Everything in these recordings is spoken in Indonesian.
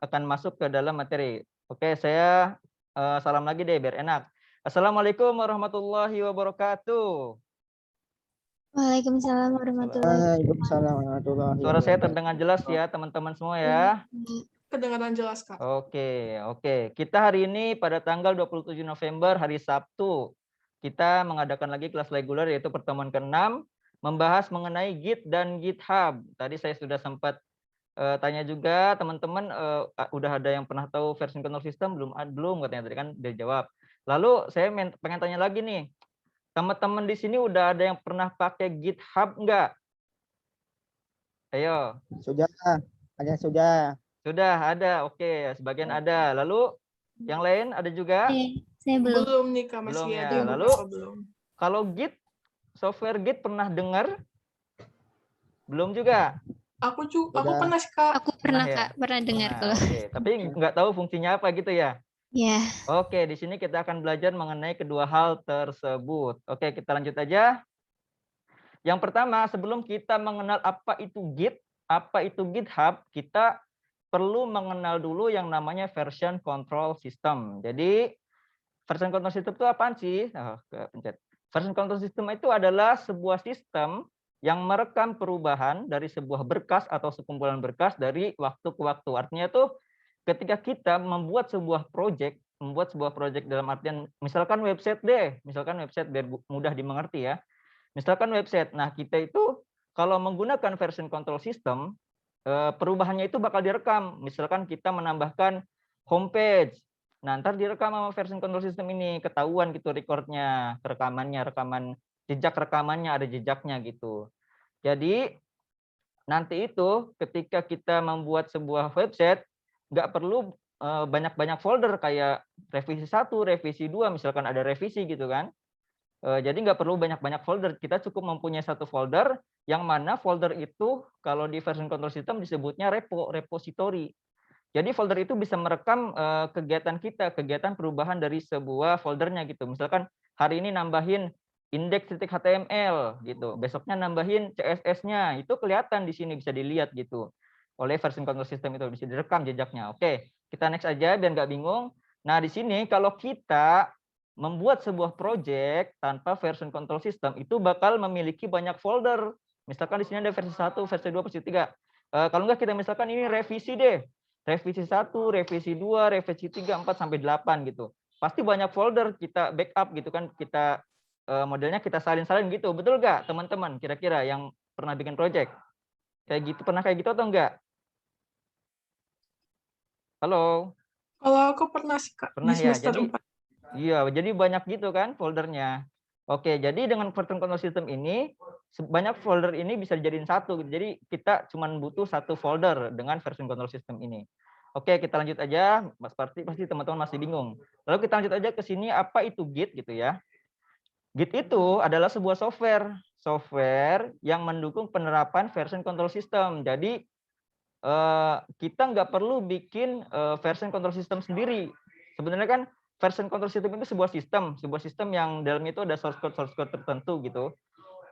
akan masuk ke dalam materi. Oke, saya salam lagi deh biar enak. Assalamualaikum warahmatullahi wabarakatuh. Waalaikumsalam warahmatullahi Waalaikumsalam warahmatullahi Suara saya terdengar wabarakatuh. jelas ya teman-teman semua ya. wabarakatuh. Kedengaran jelas, Kak. Oke. Kita hari ini pada tanggal 27 November hari Sabtu, kita mengadakan lagi kelas reguler yaitu pertemuan ke-6 membahas mengenai Git dan GitHub. Tadi saya sudah sempat tanya juga teman-teman, udah ada yang pernah tahu version control system belum? Belum katanya tadi kan dia jawab. Lalu saya pengen tanya lagi nih, teman-teman di sini udah ada yang pernah pakai GitHub enggak? Ayo. Sudah, ada sudah. Sudah ada, oke, sebagian ada. Lalu yang lain ada juga? Saya belum. Belum nih, Kak. Belum Masih ya. ada Lalu beberapa belum. kalau Git, software Git pernah dengar? Belum juga? Aku Sudah. pernah sih, Kak. Aku pernah ya? Kak, pernah dengar Nah, kalau. oke. Tapi nggak tahu fungsinya apa gitu ya? Ya, Oke, di sini kita akan belajar mengenai kedua hal tersebut. Oke, kita lanjut aja. Yang pertama, sebelum kita mengenal apa itu Git, apa itu GitHub, kita perlu mengenal dulu yang namanya version control system. Jadi, version control system itu apaan sih? Pencet. Version control system itu adalah sebuah sistem yang merekam perubahan dari sebuah berkas atau sekumpulan berkas dari waktu ke waktu. Artinya tuh ketika kita membuat sebuah project dalam artian misalkan website deh, misalkan website biar mudah dimengerti ya. Misalkan website. Nah, kita itu kalau menggunakan version control system, perubahannya itu bakal direkam. Misalkan kita menambahkan homepage. Nah, ntar direkam sama version control system ini, ketahuan gitu recordnya, rekaman jejak rekamannya, ada jejaknya gitu. Jadi nanti itu ketika kita membuat sebuah website, nggak perlu banyak-banyak folder kayak revisi 1, revisi 2, misalkan ada revisi gitu kan. Jadi nggak perlu banyak-banyak folder, kita cukup mempunyai satu folder, yang mana folder itu kalau di version control system disebutnya repository. Jadi folder itu bisa merekam kegiatan kita, kegiatan perubahan dari sebuah foldernya gitu. Misalkan hari ini nambahin index.html gitu, besoknya nambahin CSS-nya, itu kelihatan di sini bisa dilihat gitu. Oleh version control system itu bisa direkam jejaknya. Oke, kita next aja biar nggak bingung. Nah, di sini kalau kita membuat sebuah project tanpa version control system itu bakal memiliki banyak folder. Misalkan di sini ada versi 1, versi 2, versi 3. Kalau enggak kita misalkan ini revisi deh. Revisi 1, revisi 2, revisi 3, 4 sampai 8 gitu. Pasti banyak folder kita backup gitu kan, kita modelnya kita salin-salin gitu. Betul nggak teman-teman kira-kira yang pernah bikin project? Kayak gitu, pernah kayak gitu atau enggak? Halo? Kalau aku pernah sih, Kak. Pernah Di ya. semester Jadi 4. iya, jadi banyak gitu kan foldernya. Oke, jadi dengan version control system ini banyak folder ini bisa dijadiin satu gitu. Jadi kita cuma butuh satu folder dengan version control system ini. Oke, kita lanjut aja. Pasti teman-teman masih bingung. Lalu kita lanjut aja ke sini, apa itu Git gitu ya. Git itu adalah sebuah software yang mendukung penerapan version control system. Jadi kita nggak perlu bikin version control system sendiri. Sebenarnya kan version control system itu sebuah sistem yang dalamnya itu ada source code tertentu gitu.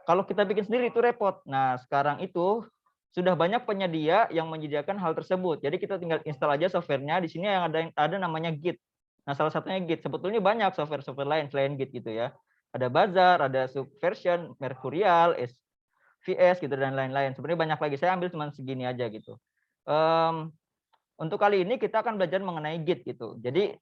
Kalau kita bikin sendiri itu repot. Nah, sekarang itu sudah banyak penyedia yang menyediakan hal tersebut. Jadi kita tinggal install aja softwarenya. Di sini yang ada namanya Git. Nah, salah satunya Git. Sebetulnya banyak software lain selain Git gitu ya. Ada Bazaar, ada Subversion, Mercurial, SVS gitu dan lain-lain. Sebenarnya banyak lagi. Saya ambil cuma segini aja gitu. Untuk kali ini kita akan belajar mengenai Git gitu. Jadi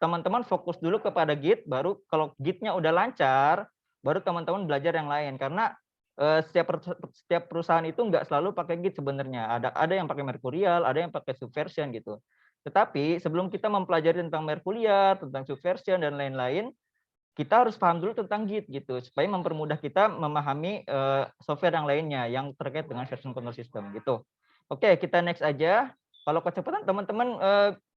teman-teman fokus dulu kepada Git, baru kalau Git-nya udah lancar, baru teman-teman belajar yang lain. Karena setiap perusahaan itu nggak selalu pakai Git sebenarnya. Ada yang pakai Mercurial, ada yang pakai Subversion gitu. Tetapi sebelum kita mempelajari tentang Mercurial, tentang Subversion dan lain-lain, kita harus paham dulu tentang Git gitu, supaya mempermudah kita memahami software yang lainnya yang terkait dengan version control system gitu. Oke, kita next aja. Kalau kecepatan teman-teman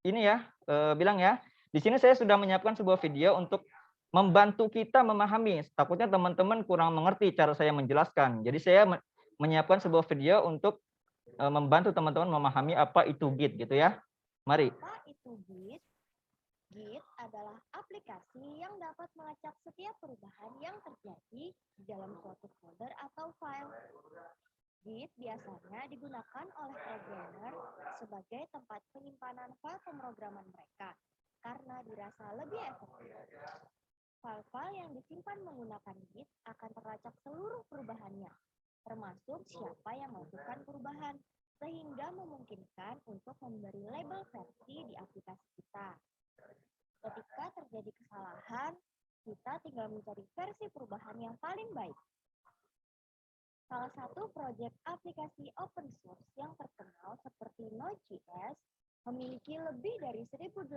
ini ya bilang ya. Di sini saya sudah menyiapkan sebuah video untuk membantu kita memahami. Takutnya teman-teman kurang mengerti cara saya menjelaskan. Jadi saya menyiapkan sebuah video untuk membantu teman-teman memahami apa itu Git gitu ya. Mari. Apa itu Git? Git adalah aplikasi yang dapat melacak setiap perubahan yang terjadi di dalam suatu folder atau file. Git biasanya digunakan oleh programmer sebagai tempat penyimpanan file pemrograman mereka karena dirasa lebih efektif. File-file yang disimpan menggunakan Git akan terlacak seluruh perubahannya, termasuk siapa yang melakukan perubahan, sehingga memungkinkan untuk memberi label versi di aplikasi kita. Ketika terjadi kesalahan, kita tinggal mencari versi perubahan yang paling baik. Salah satu proyek aplikasi open source yang terkenal seperti Node.js memiliki lebih dari 1.800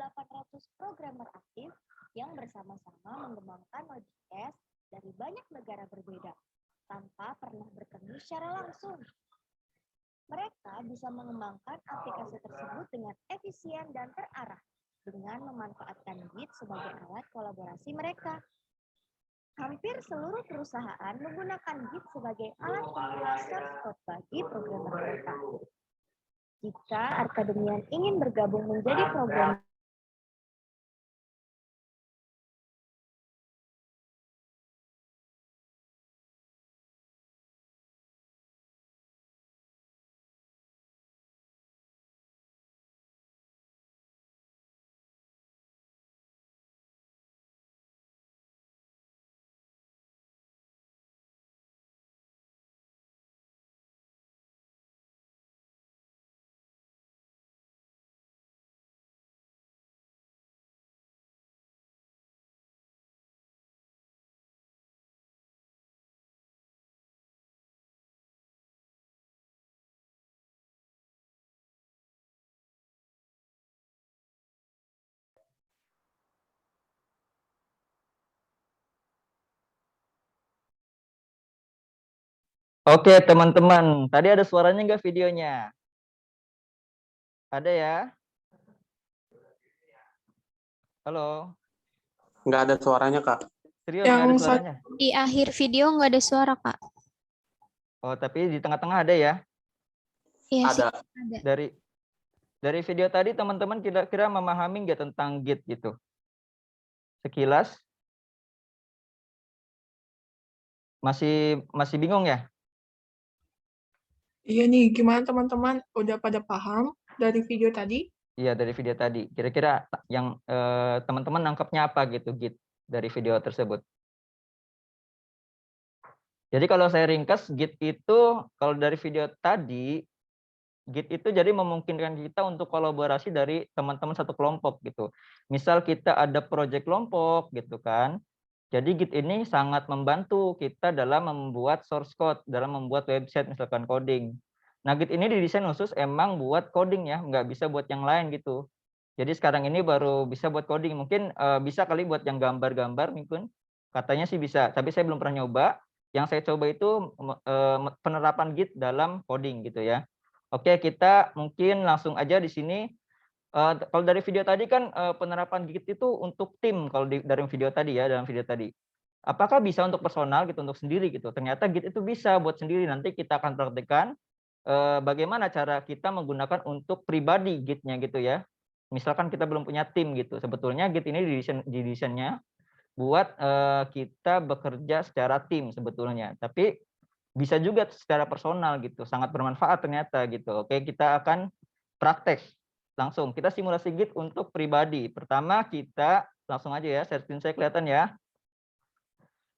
programmer aktif yang bersama-sama mengembangkan Node.js dari banyak negara berbeda, tanpa pernah bertemu secara langsung. Mereka bisa mengembangkan aplikasi tersebut dengan efisien dan terarah, dengan memanfaatkan Git sebagai alat kolaborasi mereka. Hampir seluruh perusahaan menggunakan Git sebagai alat pengelola source code bagi programmer mereka. Jika akademian ingin bergabung menjadi programmer, Oke, teman-teman. Tadi ada suaranya nggak videonya? Ada ya? Halo? Nggak ada suaranya, Kak. Serius nggak ada Yang suaranya? Di akhir video nggak ada suara, Kak. Oh, tapi di tengah-tengah ada ya? Iya sih, Ada. ada. Dari video tadi teman-teman kira-kira memahami nggak tentang Git gitu? Sekilas? Masih bingung ya? Iya nih, gimana teman-teman? Udah pada paham dari video tadi? Iya, dari video tadi. Kira-kira yang teman-teman nangkepnya apa gitu Git dari video tersebut? Jadi kalau saya ringkas, Git itu kalau dari video tadi, Git itu jadi memungkinkan kita untuk kolaborasi dari teman-teman satu kelompok gitu. Misal kita ada proyek kelompok gitu kan. Jadi Git ini sangat membantu kita dalam membuat source code, dalam membuat website misalkan coding. Nah, Git ini didesain khusus emang buat coding ya, nggak bisa buat yang lain gitu. Jadi sekarang ini baru bisa buat coding. Mungkin bisa kali buat yang gambar-gambar mungkin. Katanya sih bisa, tapi saya belum pernah nyoba. Yang saya coba itu penerapan Git dalam coding gitu ya. Oke, kita mungkin langsung aja di sini. Kalau dari video tadi kan penerapan Git itu untuk tim kalau dari video tadi ya, dalam video tadi. Apakah bisa untuk personal gitu, untuk sendiri gitu? Ternyata Git itu bisa buat sendiri. Nanti kita akan praktekkan bagaimana cara kita menggunakan untuk pribadi Git-nya gitu ya. Misalkan kita belum punya tim gitu. Sebetulnya Git ini didesainnya buat kita bekerja secara tim sebetulnya. Tapi bisa juga secara personal gitu, sangat bermanfaat ternyata gitu. Oke, kita akan praktek langsung. Kita simulasi Git untuk pribadi. Pertama kita langsung aja ya, share screen saya kelihatan ya.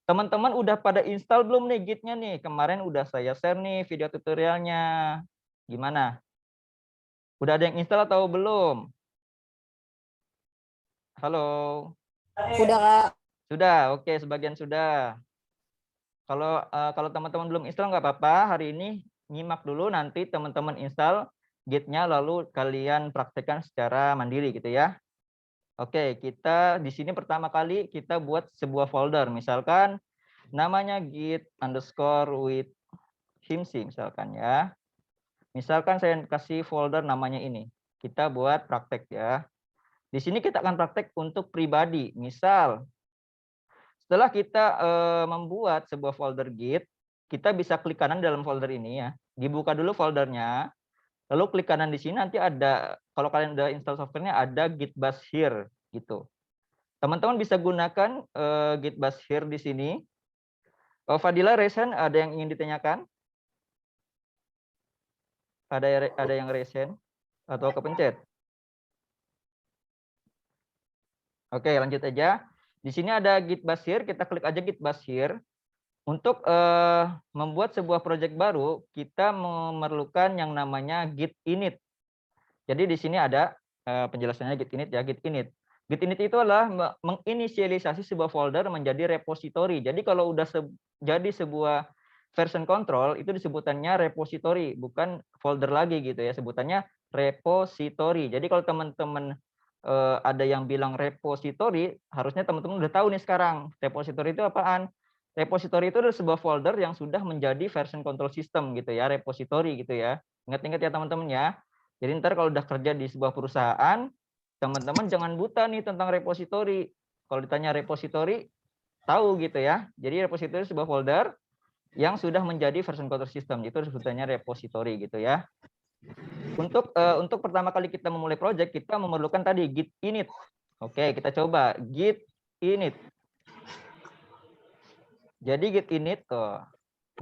Teman-teman udah pada install belum nih Git-nya nih? Kemarin udah saya share nih video tutorialnya. Gimana? Udah ada yang install atau belum? Halo? Udah, Kak. Sudah, oke, sebagian sudah. Kalau teman-teman belum install nggak apa-apa, hari ini nyimak dulu, nanti teman-teman install Git-nya lalu kalian praktekkan secara mandiri gitu ya. Oke, kita di sini pertama kali kita buat sebuah folder, misalkan namanya git underscore with himsi misalkan ya. Misalkan saya kasih folder namanya ini, kita buat praktek ya. Di sini kita akan praktek untuk pribadi, misal setelah kita membuat sebuah folder Git, kita bisa klik kanan dalam folder ini ya. Dibuka dulu foldernya, lalu klik kanan di sini nanti ada, kalau kalian udah install softwarenya ada git bash here gitu. Teman-teman bisa gunakan git bash here di sini. Fadila, Resen, ada yang ingin ditanyakan? Ada yang resen atau kepencet? Oke, lanjut aja. Di sini ada Git Bash here, kita klik aja Git Bash here. Untuk membuat sebuah project baru, kita memerlukan yang namanya git init. Jadi di sini ada penjelasannya git init ya, git init. Git init itu adalah menginisialisasi sebuah folder menjadi repository. Jadi kalau udah jadi sebuah version control itu disebutannya repository, bukan folder lagi gitu ya, sebutannya repository. Jadi kalau teman-teman ada yang bilang repository, harusnya teman-teman udah tahu nih sekarang repository itu apaan. Repository itu adalah sebuah folder yang sudah menjadi version control system gitu ya, repository gitu ya. Ingat-ingat ya teman-teman ya. Jadi ntar kalau udah kerja di sebuah perusahaan, teman-teman jangan buta nih tentang repository. Kalau ditanya repository, tahu gitu ya. Jadi repository sebuah folder yang sudah menjadi version control system, itu sebutannya repository gitu ya. Untuk pertama kali kita memulai project, kita memerlukan tadi git init. Oke, kita coba git init. Jadi git init tuh.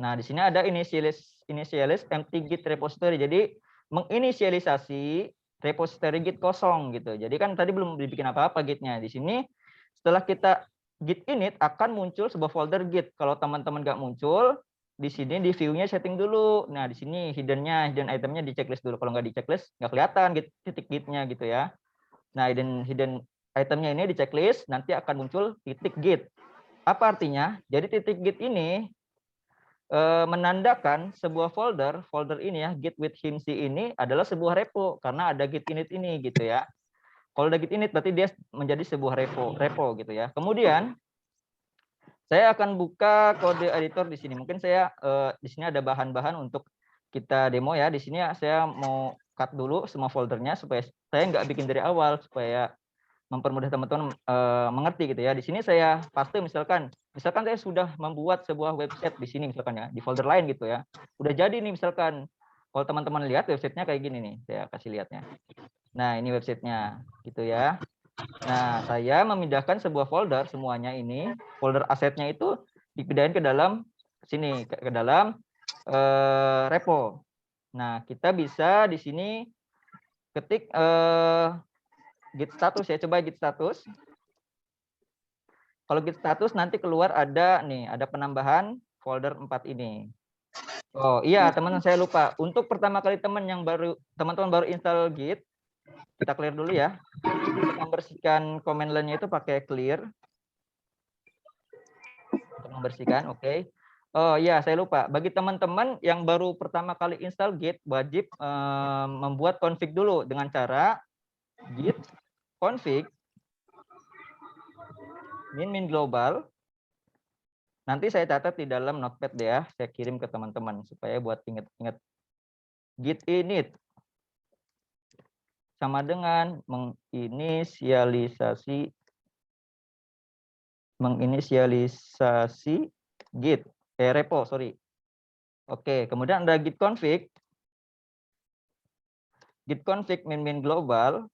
Nah, di sini ada initialize empty git repository. Jadi menginisialisasi repository git kosong gitu. Jadi kan tadi belum dibikin apa-apa gitnya. Di sini setelah kita git init akan muncul sebuah folder git. Kalau teman-teman nggak muncul, di sini di view-nya setting dulu. Nah, di sini hidden itemnya di checklist dulu. Kalau nggak di checklist, nggak kelihatan titik gitnya gitu ya. Nah, hidden itemnya ini di checklist, nanti akan muncul titik git. Apa artinya? Jadi titik git ini menandakan sebuah folder ini ya, git with himc ini adalah sebuah repo karena ada git init ini gitu ya. Kalau ada git init berarti dia menjadi sebuah repo gitu ya. Kemudian saya akan buka kode editor di sini. Mungkin saya di sini ada bahan-bahan untuk kita demo ya. Di sini saya mau cut dulu semua foldernya supaya saya nggak bikin dari awal, supaya mempermudah teman-teman mengerti gitu ya. Di sini saya paste misalkan saya sudah membuat sebuah website di sini misalkan ya, di folder lain gitu ya. Udah jadi nih misalkan. Kalau teman-teman lihat websitenya kayak gini nih, saya kasih lihatnya. Nah, ini websitenya gitu ya. Nah, saya memindahkan sebuah folder semuanya ini, folder asetnya itu dipindahin ke dalam sini, ke dalam repo. Nah, kita bisa di sini ketik git status ya, coba git status. Kalau git status nanti keluar ada penambahan folder 4 ini. Oh iya, teman-teman saya lupa. Untuk pertama kali teman-teman baru install Git, kita clear dulu ya. Untuk membersihkan command line-nya itu pakai clear. Untuk membersihkan, oke. Oh iya, saya lupa. Bagi teman-teman yang baru pertama kali install Git, wajib membuat config dulu dengan cara git config min global. Nanti saya catat di dalam notepad ya, saya kirim ke teman-teman supaya buat ingat-ingat. Git init sama dengan menginisialisasi git repo, sorry. Oke, kemudian ada git config min global,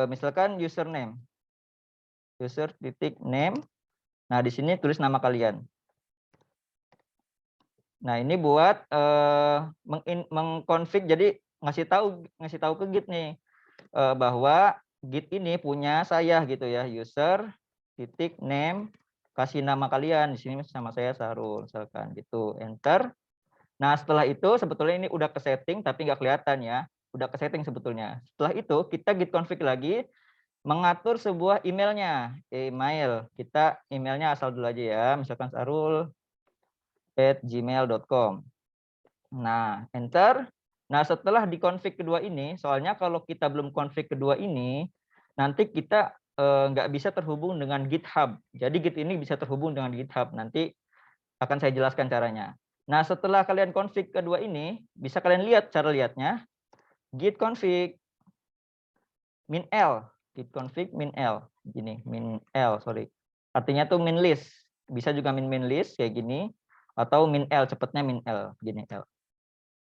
misalkan username, user.name. Nah, di sini tulis nama kalian. Nah, ini buat mengkonfig, jadi ngasih tahu ke Git nih bahwa Git ini punya saya gitu ya, user.name, kasih nama kalian. Di sini sama saya Sarul misalkan gitu, enter. Nah, setelah itu sebetulnya ini udah ke setting tapi nggak kelihatan ya, udah ke setting sebetulnya. Setelah itu kita git config lagi, mengatur sebuah emailnya, kita emailnya asal dulu aja ya, misalkan sarul@gmail.com. Nah, enter. Nah, setelah dikonfig kedua ini, soalnya kalau kita belum konfig kedua ini, nanti kita nggak bisa terhubung dengan GitHub. Jadi Git ini bisa terhubung dengan GitHub. Nanti akan saya jelaskan caranya. Nah, setelah kalian konfig kedua ini, bisa kalian lihat cara lihatnya. Git config -l, git config -l, gini, -l, sorry. Artinya tuh min list. Bisa juga min list kayak gini, atau -l, cepatnya -l, gini L.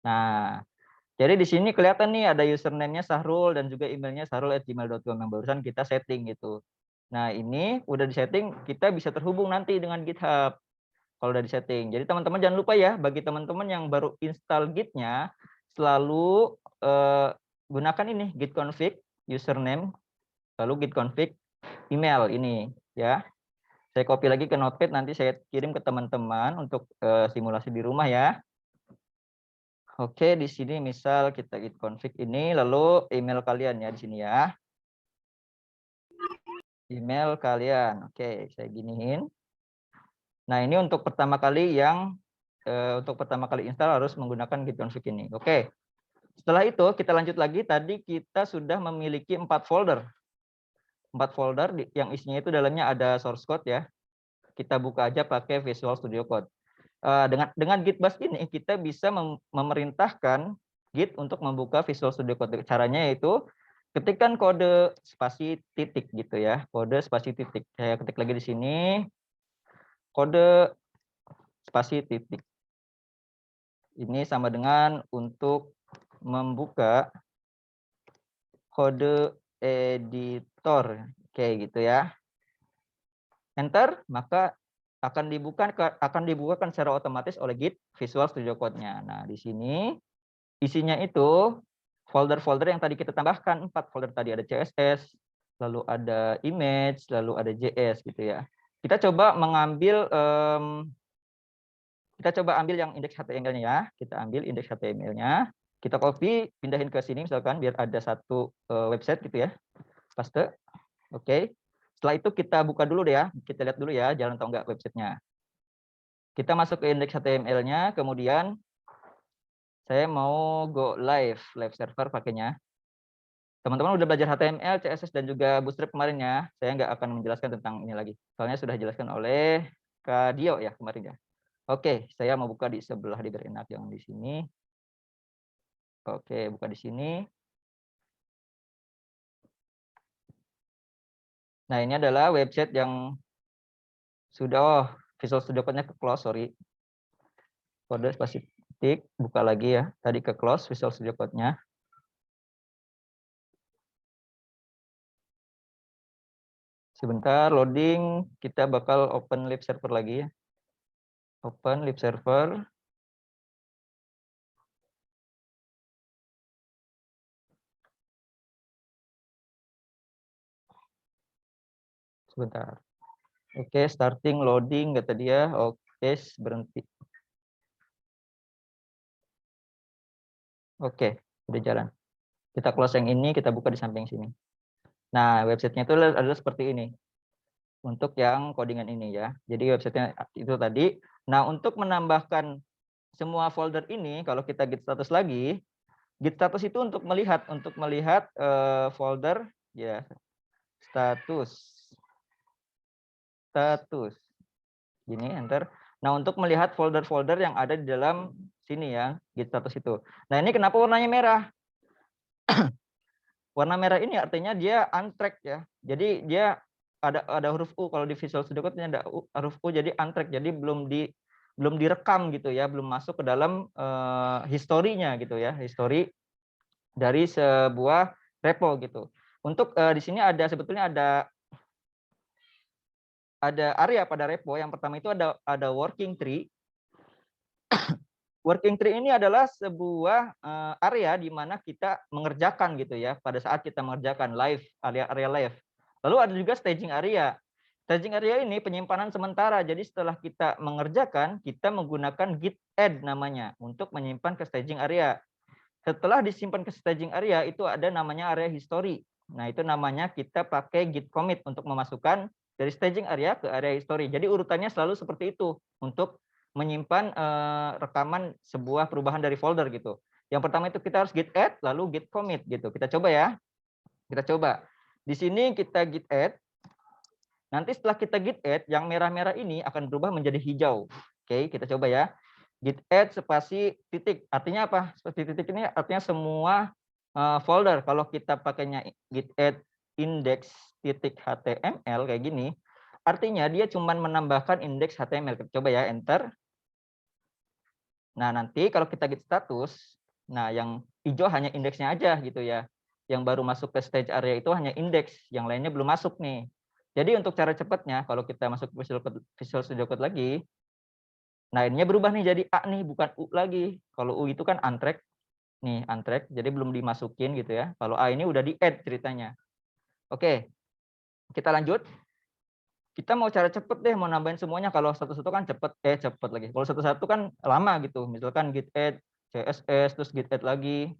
Nah, jadi di sini kelihatan nih ada username-nya Sahrul dan juga emailnya sahrul@gmail.com yang barusan kita setting gitu. Nah, ini udah disetting, kita bisa terhubung nanti dengan GitHub. kalau udah di setting. Jadi teman-teman jangan lupa ya, bagi teman-teman yang baru install Git-nya, selalu gunakan ini git config username, lalu git config email ini ya. Saya copy lagi ke Notepad, nanti saya kirim ke teman-teman untuk simulasi di rumah ya. Oke, di sini misal kita git config ini, lalu email kalian ya di sini ya. Email kalian. Oke, saya giniin. Nah, ini untuk pertama kali install harus menggunakan git config ini. Oke. Setelah itu kita lanjut lagi. Tadi kita sudah memiliki 4 folder. 4 folder yang isinya itu dalamnya ada source code ya. Kita buka aja pakai Visual Studio Code. Dengan Git Bash ini kita bisa memerintahkan Git untuk membuka Visual Studio Code. Caranya yaitu ketikkan kode spasi titik gitu ya. Kode spasi titik. Saya ketik lagi di sini. Kode spasi titik. Ini sama dengan untuk membuka kode editor kayak gitu ya. Enter, maka akan dibukakan secara otomatis oleh Git Visual Studio Code-nya. Nah, di sini isinya itu folder-folder yang tadi kita tambahkan, 4 folder tadi, ada CSS, lalu ada image, lalu ada JS gitu ya. Kita coba ambil yang indeks HTML-nya ya. Kita ambil indeks HTML-nya, kita copy, pindahin ke sini misalkan biar ada satu website gitu ya. Paste. Oke. Setelah itu kita buka dulu deh ya. Kita lihat dulu ya jalan atau enggak websitenya. Kita masuk ke indeks HTML-nya, kemudian saya mau go live server pakainya. Teman-teman udah belajar HTML, CSS, dan juga Bootstrap kemarin ya. Saya nggak akan menjelaskan tentang ini lagi. Soalnya sudah dijelaskan oleh Kak Dio ya kemarin ya. Oke, saya mau buka di sebelah di enak yang di sini. Oke, buka di sini. Nah, ini adalah website yang sudah Visual Studio Code-nya ke close, sorry. Kode spesifik, buka lagi ya. Tadi ke close Visual Studio Code-nya. Sebentar loading, kita bakal open lib server lagi ya. Open lib server. Sebentar. Oke, starting loading kata dia. Oke, berhenti. Oke, udah jalan. Kita close yang ini, kita buka di samping sini. Nah, websitenya itu adalah seperti ini. Untuk yang codingan ini ya. Jadi websitenya itu tadi. Nah, untuk menambahkan semua folder ini, kalau kita git status lagi, git status itu untuk melihat folder ya, status. Gini, enter. Nah, untuk melihat folder-folder yang ada di dalam sini ya, git status itu. Nah, ini kenapa warnanya merah? Warna merah ini artinya dia untracked ya. Jadi dia ada huruf U, kalau di Visual Studio Code ada huruf U, jadi untracked. Jadi belum direkam gitu ya, belum masuk ke dalam historinya gitu ya, history dari sebuah repo gitu. Untuk di sini sebetulnya ada area pada repo. Yang pertama itu ada working tree. Working tree ini adalah sebuah area di mana kita mengerjakan gitu ya, pada saat kita mengerjakan live, area live. Lalu ada juga staging area. Staging area ini penyimpanan sementara. Jadi setelah kita mengerjakan, kita menggunakan git add namanya untuk menyimpan ke staging area. Setelah disimpan ke staging area, itu ada namanya area history. Nah, itu namanya kita pakai git commit untuk memasukkan dari staging area ke area history. Jadi urutannya selalu seperti itu untuk menyimpan rekaman sebuah perubahan dari folder gitu. Yang pertama itu kita harus git add, lalu git commit gitu. Kita coba ya. Kita coba. Di sini kita git add. Nanti setelah kita git add, yang merah-merah ini akan berubah menjadi hijau. Oke, kita coba ya. Git add spasi titik. Artinya apa? Spasi titik ini artinya semua folder. Kalau kita pakainya git add index titik HTML kayak gini, artinya dia cuma menambahkan indeks HTML. Kita coba ya, enter. Nah, nanti kalau kita git status, nah yang hijau hanya indeksnya aja gitu ya. Yang baru masuk ke stage area itu hanya indeks, yang lainnya belum masuk nih. Jadi untuk cara cepatnya, kalau kita masuk ke Visual Studio Code lagi, Nah, ininya berubah nih jadi A nih, bukan U lagi. Kalau U itu kan untracked. Nih, untracked, jadi belum dimasukin gitu ya. Kalau A ini udah di-add ceritanya. Oke, kita lanjut. Kita mau cara cepet deh, mau nambahin semuanya. Kalau satu-satu kan cepet lagi. Kalau satu-satu kan lama gitu. Misalkan git add, CSS, terus git add lagi,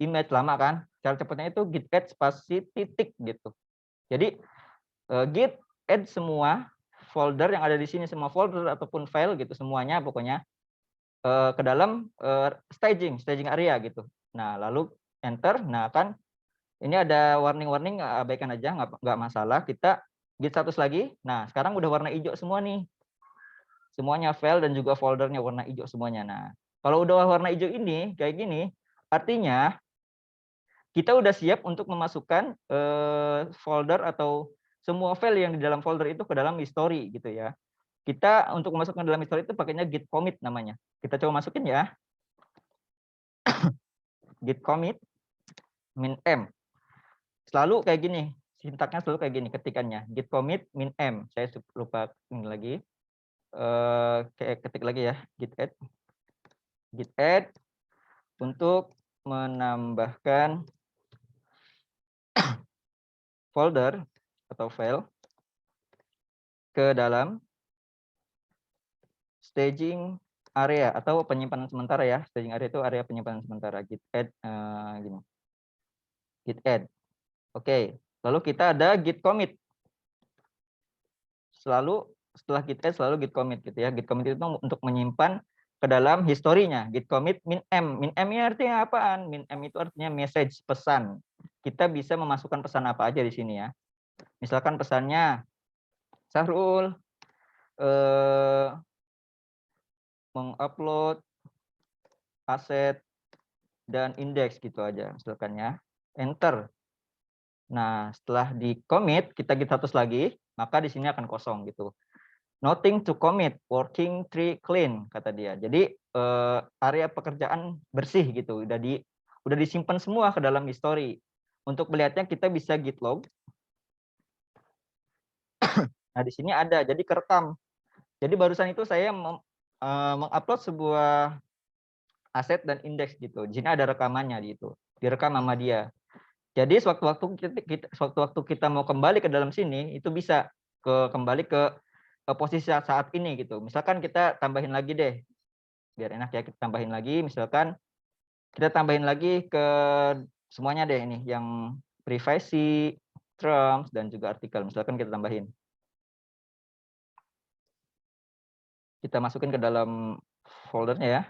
image lama kan. Cara cepetnya itu git add spasi titik gitu. Jadi git add semua folder yang ada di sini, semua folder ataupun file gitu, semuanya pokoknya ke dalam staging area gitu. Nah, lalu enter. Nah, kan ini ada warning, abaikan aja, nggak masalah. Kita git status lagi. Nah, sekarang udah warna hijau semua nih. Semuanya file dan juga foldernya warna hijau semuanya. Nah, kalau udah warna hijau ini kayak gini, artinya kita udah siap untuk memasukkan folder atau semua file yang di dalam folder itu ke dalam history gitu ya. Kita untuk memasukkan dalam history itu pakainya git commit namanya. Kita coba masukin ya. Git commit min m. Selalu kayak gini, sintaknya selalu kayak gini ketikannya. Git commit min m. Saya lupa ini lagi. Ketik lagi ya, git add untuk menambahkan folder atau file ke dalam staging area atau penyimpanan sementara ya. Staging area itu area penyimpanan sementara. Git add gini. Git add. Oke, lalu kita ada git commit. Selalu setelah git add selalu git commit gitu ya. Git commit itu untuk menyimpan ke dalam historinya. Git commit min m. Min m ini artinya apaan? Min m itu artinya message, pesan. Kita bisa memasukkan pesan apa aja di sini ya. Misalkan pesannya Sahrul mengupload aset dan indeks gitu aja misalkan ya. Enter. Nah, setelah di commit kita git status lagi, maka di sini akan kosong gitu. Nothing to commit, working tree clean kata dia. Jadi area pekerjaan bersih gitu, udah disimpan semua ke dalam history. Untuk melihatnya kita bisa git log. Nah, di sini ada, jadi kerekam. Jadi barusan itu saya mengupload sebuah aset dan indeks gitu. Di sini ada rekamannya gitu, direkam sama dia. Jadi sewaktu-waktu kita mau kembali ke dalam sini, itu bisa kembali ke posisi saat ini gitu. Misalkan kita tambahin lagi deh, biar enak ya, kita tambahin lagi. Misalkan kita tambahin lagi ke semuanya deh ini, yang privacy, terms, dan juga artikel. Misalkan kita tambahin. Kita masukin ke dalam foldernya ya.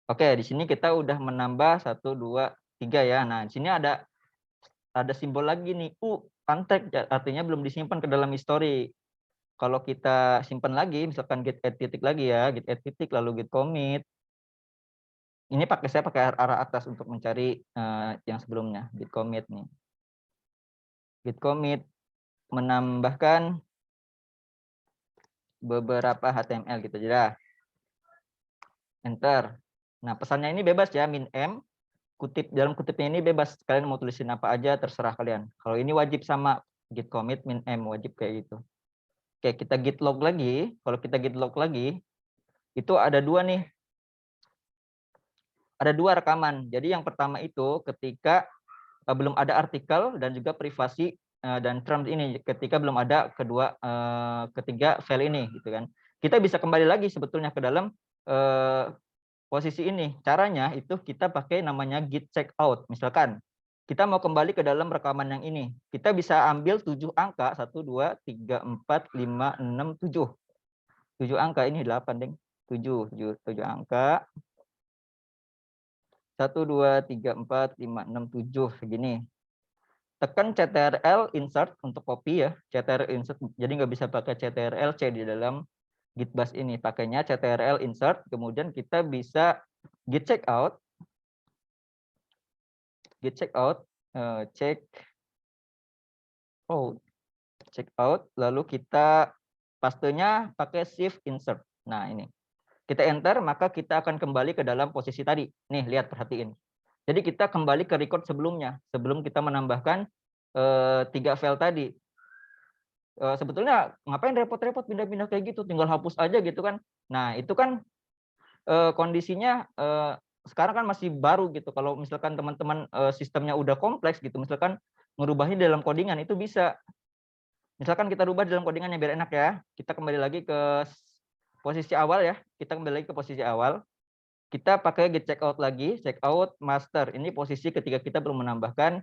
Oke, di sini kita udah menambah 1, 2, 3 ya. Nah, di sini ada simbol lagi nih, untagged, artinya belum disimpan ke dalam history. Kalau kita simpan lagi, misalkan git add titik lagi ya, git add titik lalu git commit. Ini saya pakai arah atas untuk mencari yang sebelumnya, git commit nih. Git commit menambahkan beberapa HTML gitu aja. Enter. Nah, pesannya ini bebas ya, min m. Dalam kutipnya ini bebas, kalian mau tulisin apa aja terserah kalian. Kalau ini wajib sama git commit min m, wajib kayak gitu. Oke, kita git log lagi. Kalau kita git log lagi, itu ada dua nih. Ada dua rekaman. Jadi yang pertama itu ketika belum ada artikel dan juga privasi dan terms ini, ketika belum ada ketiga file ini gitu kan. Kita bisa kembali lagi sebetulnya ke dalam posisi ini. Caranya itu kita pakai namanya git checkout. Misalkan kita mau kembali ke dalam rekaman yang ini. Kita bisa ambil 7 angka, 1, 2, 3, 4, 5, 6, 7. 7 angka, ini 8, deng. 7 angka. 1, 2, 3, 4, 5, 6, 7, segini. Tekan CTRL insert untuk copy ya. CTRL insert, jadi nggak bisa pakai CTRL C di dalam git bash ini. Pakainya CTRL insert, kemudian kita bisa git checkout. Git checkout, check out, lalu kita pastenya pakai shift insert. Nah, ini. Kita enter, maka kita akan kembali ke dalam posisi tadi. Nih, lihat, perhatiin. Jadi kita kembali ke record sebelumnya, sebelum kita menambahkan 3 file tadi. Sebetulnya ngapain repot-repot pindah-pindah kayak gitu, tinggal hapus aja gitu kan. Nah, itu kan kondisinya sekarang kan masih baru gitu. Kalau misalkan teman-teman sistemnya udah kompleks gitu, misalkan ngerubahnya dalam codingan itu bisa. Misalkan kita rubah dalam codingannya biar enak ya. Kita kembali lagi ke posisi awal ya. Kita kembali lagi ke posisi awal. Kita pakai git checkout lagi, checkout master. Ini posisi ketika kita belum menambahkan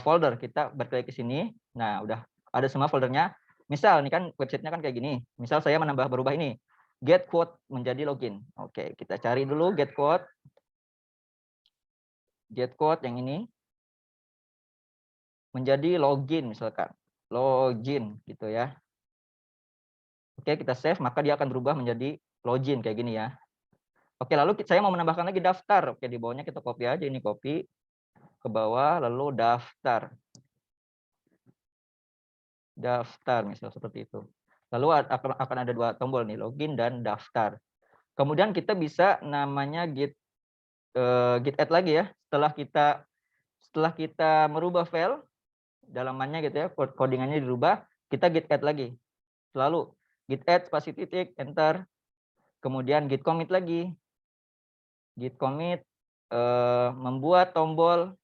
folder. Kita balik lagi ke sini. Nah, udah ada semua foldernya. Misal nih kan websitenya kan kayak gini. Misal saya berubah ini. Get quote menjadi login. Oke, kita cari dulu get quote. Get quote yang ini menjadi login misalkan. Login gitu ya. Oke, kita save, maka dia akan berubah menjadi login kayak gini ya. Oke, lalu saya mau menambahkan lagi daftar. Oke, di bawahnya kita copy aja, ini copy ke bawah, lalu daftar. Daftar, misal seperti itu. Lalu akan ada dua tombol nih, login dan daftar. Kemudian kita bisa namanya git add lagi ya. Setelah kita merubah file dalamannya gitu ya, codingannya dirubah, kita git add lagi. Lalu git add spasi titik, enter. Kemudian git commit lagi. Git commit membuat tombol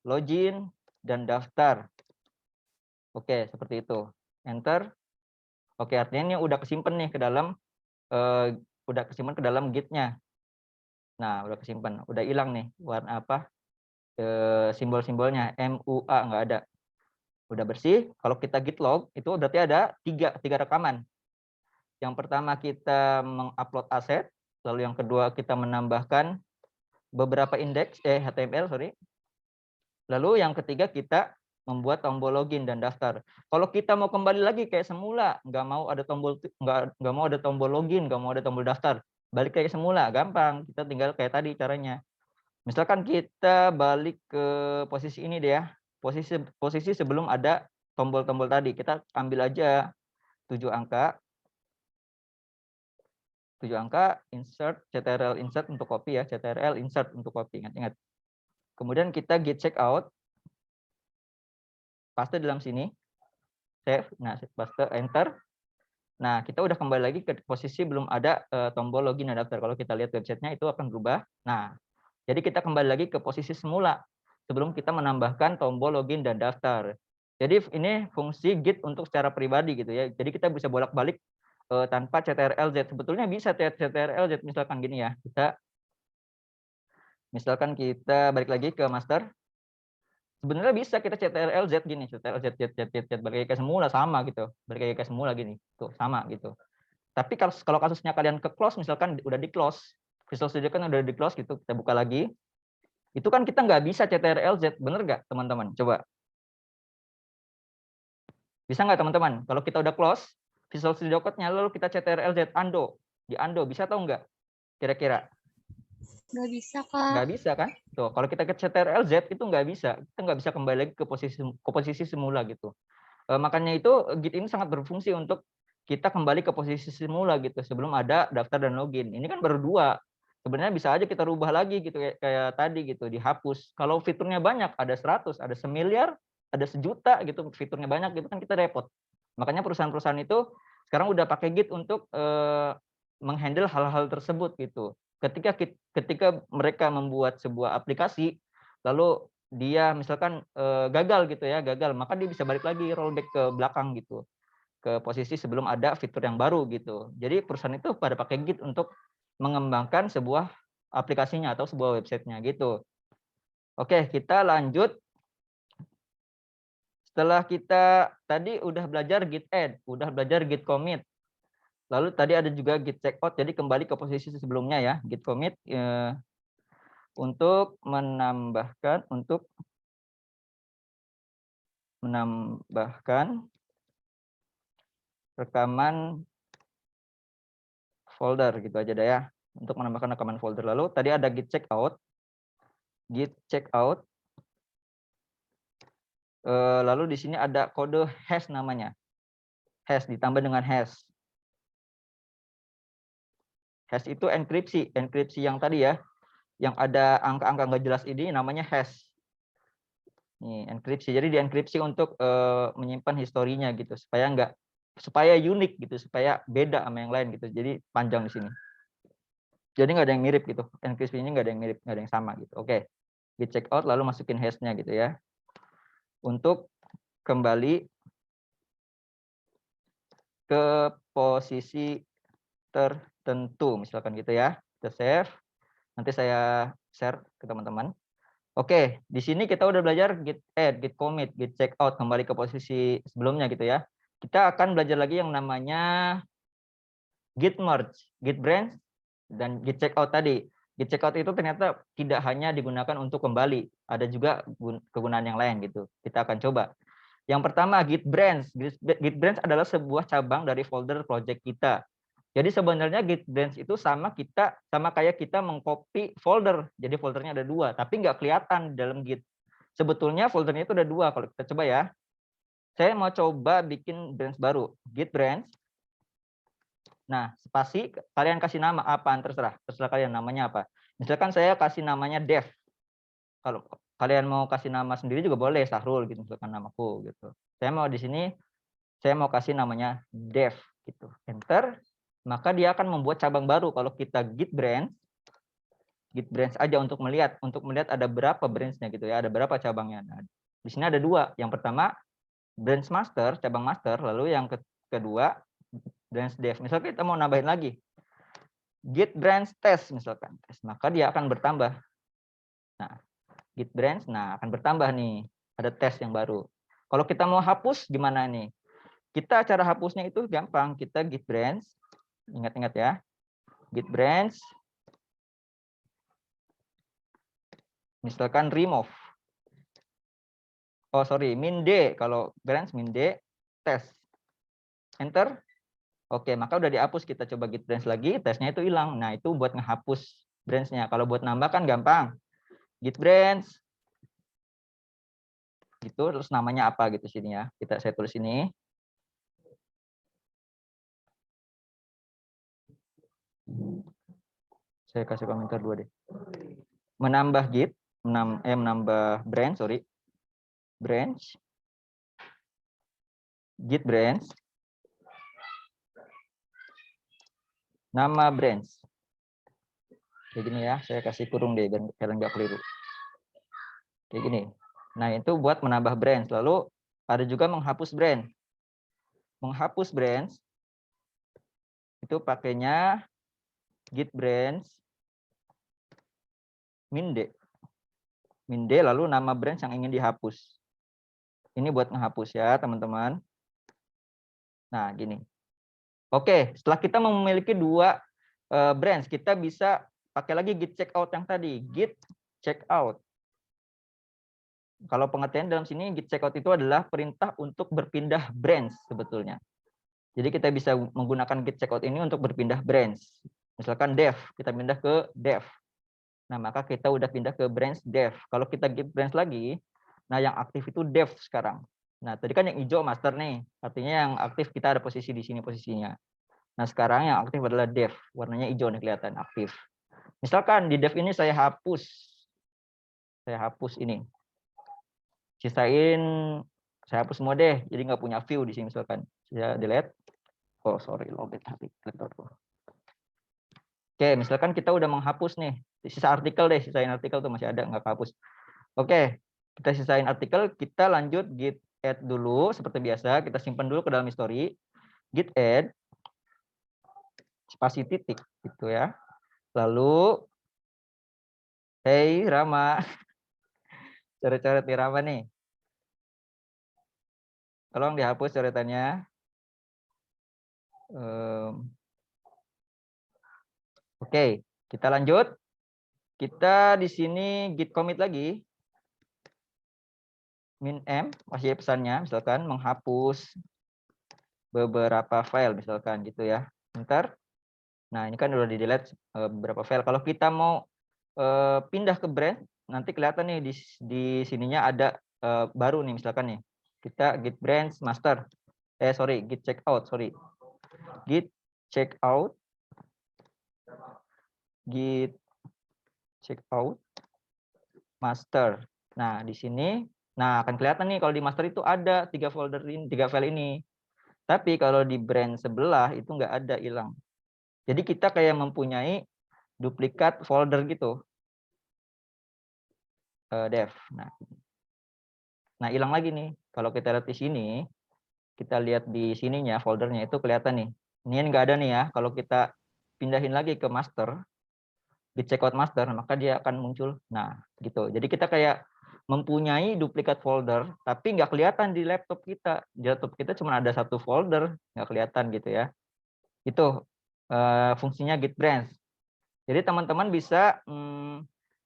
login dan daftar. Oke, seperti itu. Enter. Oke, artinya ini udah kesimpan nih ke dalam gitnya. Nah, udah kesimpan, udah hilang nih warna apa? Simbol-simbolnya MUA nggak ada. Udah bersih. Kalau kita git log itu berarti ada tiga rekaman. Yang pertama kita mengupload aset, lalu yang kedua kita menambahkan beberapa indeks HTML, Lalu yang ketiga kita membuat tombol login dan daftar. Kalau kita mau kembali lagi kayak semula, nggak mau ada tombol login, nggak mau ada tombol daftar, balik kayak semula, gampang. Kita tinggal kayak tadi caranya. Misalkan kita balik ke posisi ini deh ya, posisi sebelum ada tombol-tombol tadi. Kita ambil aja 7 angka, insert, ctrl insert untuk copy ya, ctrl insert untuk copy, ingat-ingat. Kemudian kita git checkout, paste dalam sini, save, nah paste, enter. Nah, kita udah kembali lagi ke posisi belum ada tombol login dan daftar. Kalau kita lihat websitenya itu akan berubah. Nah, jadi kita kembali lagi ke posisi semula sebelum kita menambahkan tombol login dan daftar. Jadi ini fungsi git untuk secara pribadi gitu ya. Jadi kita bisa bolak-balik tanpa ctrl-z. Sebetulnya bisa ctrl-z, misalkan gini ya. Misalkan kita balik lagi ke master. Sebenarnya bisa kita ctrl-z gini, ctrl-z balik ke semula sama gitu. Balik ke semula gini. Tuh, sama gitu. Tapi kalau kasusnya kalian ke close, misalkan udah di close, Visual Studio kan udah di close gitu, kita buka lagi. Itu kan kita nggak bisa ctrl-z, bener nggak teman-teman? Coba. Bisa nggak teman-teman? Kalau kita udah close, Visual Studio Code-nya lalu kita ctrl-z, undo. Di undo, bisa atau enggak? Kira-kira? Nggak bisa, Kak. Nggak bisa kan? Tuh, kalau kita ke ctrl-z itu nggak bisa. Kita nggak bisa kembali lagi ke posisi semula gitu. Makanya itu Git ini sangat berfungsi untuk kita kembali ke posisi semula gitu sebelum ada daftar dan login. Ini kan baru 2. Sebenarnya bisa aja kita rubah lagi gitu kayak tadi gitu, dihapus. Kalau fiturnya banyak, ada 100, ada 1.000.000.000, ada 1.000.000 gitu, fiturnya banyak gitu kan kita repot. Makanya perusahaan-perusahaan itu sekarang udah pakai Git untuk menghandle hal-hal tersebut gitu. Ketika mereka membuat sebuah aplikasi lalu dia misalkan gagal gitu ya, maka dia bisa balik lagi rollback ke belakang gitu, ke posisi sebelum ada fitur yang baru gitu. Jadi perusahaan itu pada pakai Git untuk mengembangkan sebuah aplikasinya atau sebuah websitenya gitu. Oke, kita lanjut. Setelah kita tadi udah belajar Git add, udah belajar Git commit. Lalu tadi ada juga Git checkout, jadi kembali ke posisi sebelumnya ya, Git commit untuk menambahkan rekaman folder gitu aja deh ya, untuk menambahkan rekaman folder. Lalu tadi ada git checkout, lalu di sini ada kode hash namanya, hash ditambah dengan hash. Hash itu enkripsi yang tadi ya, yang ada angka-angka nggak jelas ini namanya hash. Nih, enkripsi. Jadi dienkripsi untuk menyimpan historinya gitu supaya unik gitu, supaya beda sama yang lain gitu. Jadi panjang di sini. Jadi nggak ada yang mirip gitu. Enkripsi ini nggak ada yang mirip, nggak ada yang sama gitu. Oke. Git checkout lalu masukin hashnya gitu ya. Untuk kembali ke posisi tertentu misalkan gitu ya. Kita save. Nanti saya share ke teman-teman. Oke, di sini kita udah belajar git add, git commit, git checkout, kembali ke posisi sebelumnya gitu ya. Kita akan belajar lagi yang namanya git merge, git branch, dan git checkout tadi. Git checkout itu ternyata tidak hanya digunakan untuk kembali, ada juga kegunaan yang lain gitu. Kita akan coba. Yang pertama git branch. Git branch adalah sebuah cabang dari folder project kita. Jadi sebenarnya git branch itu sama kayak kita mengcopy folder. Jadi foldernya ada 2, tapi nggak kelihatan di dalam git. Sebetulnya foldernya itu ada 2. Kalau kita coba ya. Saya mau coba bikin branch baru. Git branch. Nah, spasi kalian kasih nama apa terserah kalian namanya apa. Misalkan saya kasih namanya dev. Kalau kalian mau kasih nama sendiri juga boleh, Sahrul gitu misalkan namaku gitu. Saya mau di sini saya mau kasih namanya dev gitu. Enter, maka dia akan membuat cabang baru. Kalau kita git branch aja untuk melihat ada berapa branch-nya gitu ya, ada berapa cabangnya. Nah, di sini ada 2. Yang pertama branch master, cabang master, lalu yang kedua branch dev. Misalnya kita mau nambahin lagi git branch test misalkan, maka dia akan bertambah. Nah, git branch akan bertambah nih, ada tes yang baru. Kalau kita mau hapus gimana nih? Kita cara hapusnya itu gampang, kita git branch, ingat-ingat ya, git branch, misalkan remove. Oh sorry, min d, kalau branch min d, test. Enter. Oke, maka udah dihapus. Kita coba git branch lagi, tesnya itu hilang. Nah itu buat ngehapus branch-nya. Kalau buat nambah kan gampang. Git branch, gitu, terus namanya apa gitu sini ya. Saya tulis ini. Saya kasih komentar 2 deh. Menambah git, menambah branch, branch, git branch, nama branch. Kayak gini ya, saya kasih kurung deh biar kalian nggak keliru. Kayak gini. Nah itu buat menambah branch. Lalu ada juga menghapus branch. Menghapus branch itu pakainya git branch min d. Min d lalu nama branch yang ingin dihapus. Ini buat menghapus ya teman-teman. Nah gini. Oke, setelah kita memiliki 2 branch, kita bisa pakai lagi git checkout yang tadi, git checkout. Kalau pengertian dalam sini git checkout itu adalah perintah untuk berpindah branch sebetulnya. Jadi kita bisa menggunakan git checkout ini untuk berpindah branch. Misalkan dev, kita pindah ke dev. Nah, maka kita udah pindah ke branch dev. Kalau kita git branch lagi, nah yang aktif itu dev sekarang. Nah, tadi kan yang hijau master nih. Artinya yang aktif kita ada posisi di sini posisinya. Nah, sekarang yang aktif adalah dev. Warnanya hijau nih kelihatan aktif. Misalkan di dev ini saya hapus ini. Sisain saya hapus semua deh. Jadi nggak punya view di sini misalkan. Saya delete. Oh, sorry, login laptopku. Oke, misalkan kita udah menghapus nih. Sisa artikel deh, sisain artikel tuh masih ada, nggak kehapus. Oke, kita sisain artikel, kita lanjut git add dulu seperti biasa. Kita simpan dulu ke dalam history. Git add spasi titik gitu ya. Lalu hey Rama. Coret-coret nih Rama nih. Tolong dihapus coretannya. Oke, kita lanjut. Kita di sini git commit lagi. Min m, masih pesannya, misalkan menghapus beberapa file, misalkan gitu ya. Ntar, nah ini kan udah di delete beberapa file. Kalau kita mau pindah ke branch, nanti kelihatan nih di sininya ada baru nih, misalkan nih. Kita git branch master. Git checkout, Git checkout. Git checkout master. Nah, di sini Nah, akan kelihatan nih kalau di master itu ada 3 folder ini, 3 file ini. Tapi kalau di branch sebelah itu nggak ada, hilang. Jadi kita kayak mempunyai duplikat folder gitu. Dev. Nah, hilang lagi nih. Kalau kita lihat di sini, kita lihat di sininya foldernya itu kelihatan nih. Ini nggak ada nih ya. Kalau kita pindahin lagi ke master, di checkout master, maka dia akan muncul. Nah, gitu. Jadi kita kayak mempunyai duplikat folder, tapi nggak kelihatan di laptop kita. Di laptop kita cuma ada satu folder, nggak kelihatan gitu ya. Itu fungsinya Git branch. Jadi teman-teman bisa,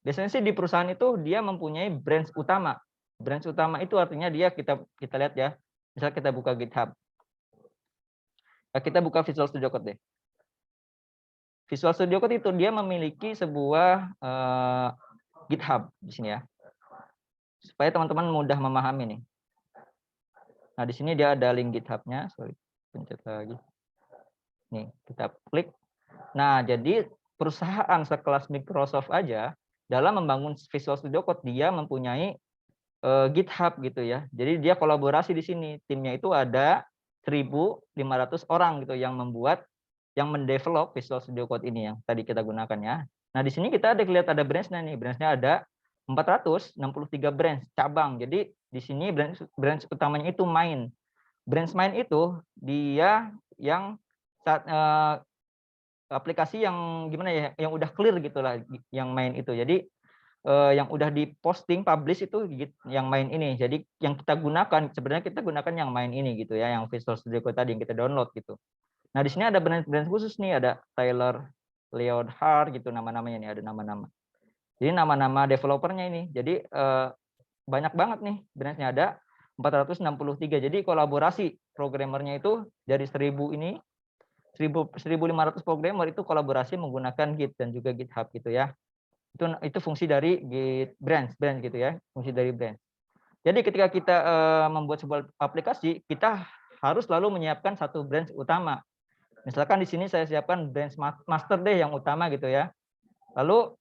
biasanya sih di perusahaan itu dia mempunyai branch utama. Branch utama itu artinya dia kita lihat ya. Misal kita buka GitHub. Kita buka Visual Studio Code deh. Visual Studio Code itu dia memiliki sebuah GitHub di sini ya. Supaya teman-teman mudah memahami nih. Nah, di sini dia ada link GitHub-nya. Sorry, pencet lagi. Nih, kita klik. Nah, jadi perusahaan sekelas Microsoft aja dalam membangun Visual Studio Code dia mempunyai GitHub gitu ya. Jadi dia kolaborasi di sini. Timnya itu ada 1.500 orang gitu yang mendevelop Visual Studio Code ini yang tadi kita gunakan ya. Nah, di sini kita lihat ada branch-nya nih. Branch-nya ada 463 branch cabang. Jadi di sini branch utamanya itu main. Branch main itu dia yang aplikasi yang gimana ya, yang udah clear gitulah yang main itu. Jadi yang udah diposting publish itu yang main ini. Jadi yang kita gunakan sebenarnya kita gunakan yang main ini gitu ya, yang Visual Studio Code tadi yang kita download gitu. Nah, di sini ada branch khusus nih, ada Tyler Leonhardt gitu nama-namanya nih, ada nama-nama. Jadi nama-nama developernya ini. Jadi banyak banget nih branch-nya, ada 463. Jadi kolaborasi programmernya itu dari 1.500 programmer itu kolaborasi menggunakan Git dan juga GitHub gitu ya. Itu fungsi dari Git branch gitu ya, fungsi dari branch. Jadi ketika kita membuat sebuah aplikasi, kita harus selalu menyiapkan satu branch utama. Misalkan di sini saya siapkan branch master deh yang utama gitu ya. Lalu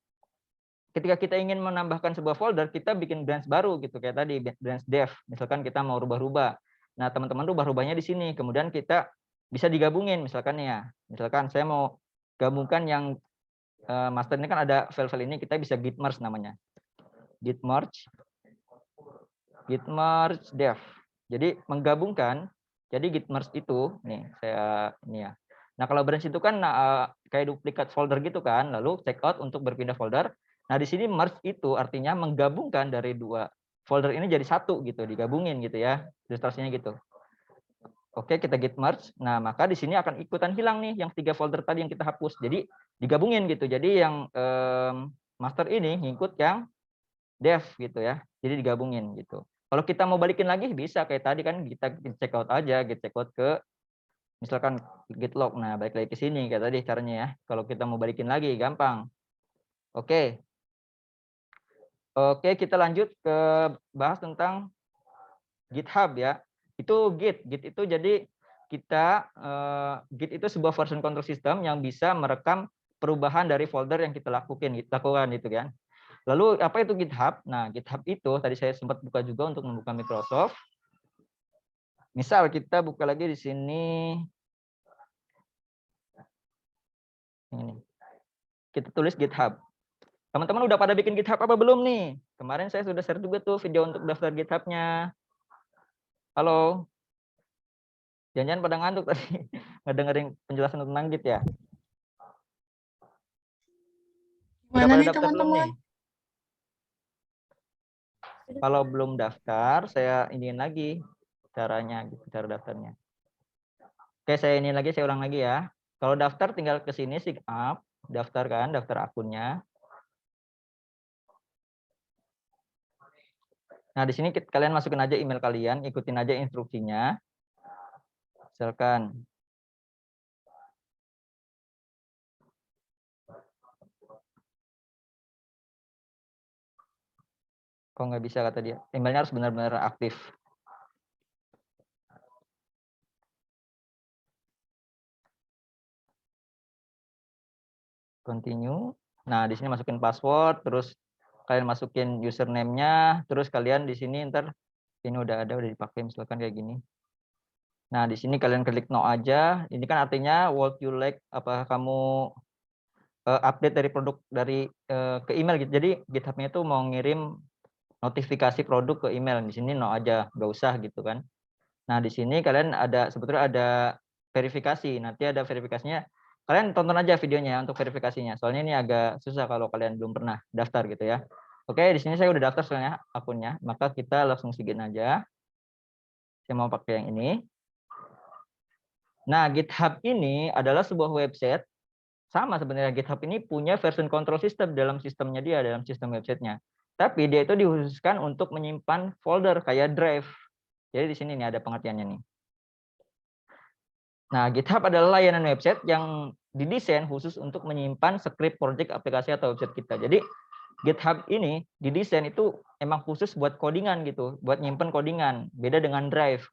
ketika kita ingin menambahkan sebuah folder, kita bikin branch baru gitu kayak tadi branch dev. Misalkan kita mau rubah-rubah. Nah, teman-teman rubah-rubahnya di sini. Kemudian kita bisa digabungin misalkan ya. Misalkan saya mau gabungkan yang master ini kan ada file-file ini, kita bisa git merge namanya. Git merge dev. Jadi menggabungkan. Jadi git merge itu nih saya ini ya. Nah, kalau branch itu kan kayak duplikat folder gitu kan, lalu checkout untuk berpindah folder. Nah, di sini merge itu artinya menggabungkan dari dua folder ini jadi satu gitu, digabungin gitu ya. Ilustrasinya gitu. Oke, kita git merge. Nah, maka di sini akan ikutan hilang nih yang 3 folder tadi yang kita hapus. Jadi digabungin gitu. Jadi yang master ini ngikut yang dev gitu ya. Jadi digabungin gitu. Kalau kita mau balikin lagi bisa kayak tadi kan, kita check out aja, git check out ke misalkan git log. Nah, balik lagi ke sini kayak tadi caranya ya. Kalau kita mau balikin lagi gampang. Oke. Oke, kita lanjut ke bahas tentang GitHub ya. Itu Git itu jadi kita Git itu sebuah version control system yang bisa merekam perubahan dari folder yang kita lakukan gitu kan. Lalu apa itu GitHub? Nah, GitHub itu tadi saya sempat buka juga untuk membuka Microsoft. Misal kita buka lagi di sini. Ini. Kita tulis GitHub. Teman-teman udah pada bikin GitHub apa belum nih? Kemarin saya sudah share juga tuh video untuk daftar GitHub-nya. Halo. Jangan-jangan pada ngantuk tadi ngedengerin penjelasan tentang Git ya. Udah Mana pada nih daftar belum nih? teman-teman? Kalau belum daftar, saya iniin lagi caranya, gitu, cara daftarnya. Oke, saya ini lagi, saya ulang lagi ya. Kalau daftar tinggal ke sini sign up, daftar akunnya. Nah, di sini kalian masukin aja email kalian, ikutin aja instruksinya. Misalkan kok nggak bisa kata dia, emailnya harus benar-benar aktif. Continue. Nah, di sini masukin password, terus kalian masukin username-nya, terus kalian di sini ntar ini udah dipakai misalkan kayak gini. Nah, di sini kalian klik no aja. Ini kan artinya would you like, apakah kamu update dari produk dari ke email gitu. Jadi GitHub-nya itu mau ngirim notifikasi produk ke email. Di sini no aja, nggak usah gitu kan. Nah, di sini kalian sebetulnya ada verifikasi. Nanti ada verifikasinya. Kalian tonton aja videonya untuk verifikasinya. Soalnya ini agak susah kalau kalian belum pernah daftar gitu ya. Oke, di sini saya udah daftar soalnya akunnya. Maka kita langsung sign aja. Saya mau pakai yang ini. Nah, GitHub ini adalah sebuah website. Sama sebenarnya GitHub ini punya version control system dalam sistemnya dia, dalam sistem websitenya. Tapi dia itu dikhususkan untuk menyimpan folder kayak drive. Jadi di sini nih ada pengertiannya nih. Nah, GitHub adalah layanan website yang didesain khusus untuk menyimpan script project aplikasi atau website kita. Jadi GitHub ini didesain itu emang khusus buat codingan gitu, buat nyimpen codingan. Beda dengan Drive.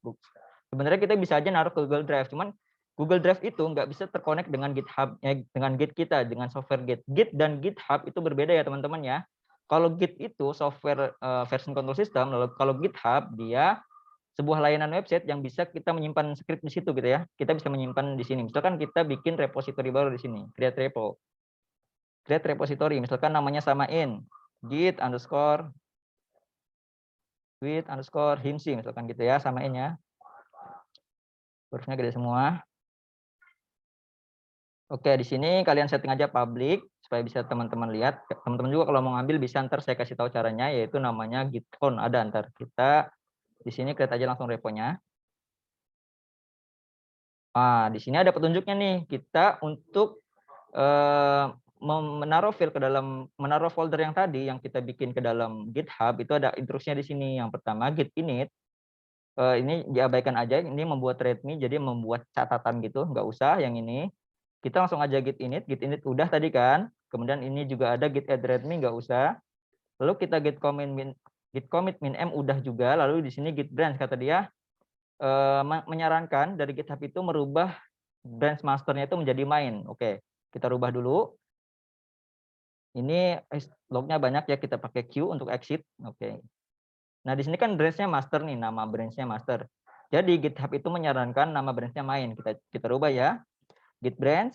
Sebenarnya kita bisa aja naruh ke Google Drive, cuman Google Drive itu nggak bisa terkonek dengan GitHub, dengan Git kita, dengan software Git. Git dan GitHub itu berbeda ya teman-teman ya. Kalau Git itu software version control system, lalu kalau GitHub dia sebuah layanan website yang bisa kita menyimpan script di situ gitu ya. Kita bisa menyimpan di sini. Misalkan kita bikin repository baru di sini, create repo. Create repository, misalkan namanya samain git underscore with underscore himsi, misalkan gitu ya, samain ya. Hurufnya gede semua. Oke, di sini kalian setting aja public supaya bisa teman-teman lihat. Teman-teman juga kalau mau ngambil bisa ntar saya kasih tahu caranya, yaitu namanya git clone. Ada ntar kita di sini create aja langsung reponya. Nah, di sini ada petunjuknya nih. Kita untuk menaruh file ke dalam, menaruh folder yang tadi yang kita bikin ke dalam GitHub itu ada instruksinya di sini. Yang pertama git init. Ini diabaikan aja. Ini membuat readme, jadi membuat catatan gitu. Nggak usah yang ini. Kita langsung aja git init. Git init udah tadi kan. Kemudian ini juga ada git add readme, nggak usah. Lalu kita git commit min m udah juga. Lalu di sini git branch kata dia menyarankan dari GitHub itu merubah branch masternya itu menjadi main. Oke, kita rubah dulu. Ini lognya banyak ya, kita pakai Q untuk exit. Oke. Nah, di sini kan branch-nya master nih, nama branch-nya master. Jadi GitHub itu menyarankan nama branch-nya main. Kita rubah ya. Git branch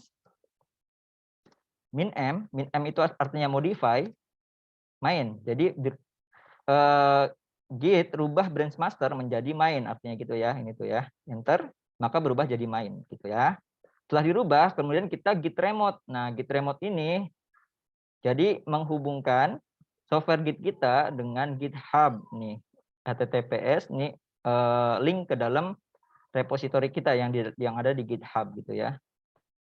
min m itu artinya modify main. Jadi git rubah branch master menjadi main, artinya gitu ya. Ini tuh ya. Enter, maka berubah jadi main gitu ya. Setelah dirubah, kemudian kita git remote. Nah, git remote ini jadi menghubungkan software Git kita dengan GitHub nih. HTTPS nih link ke dalam repository kita yang ada di GitHub gitu ya.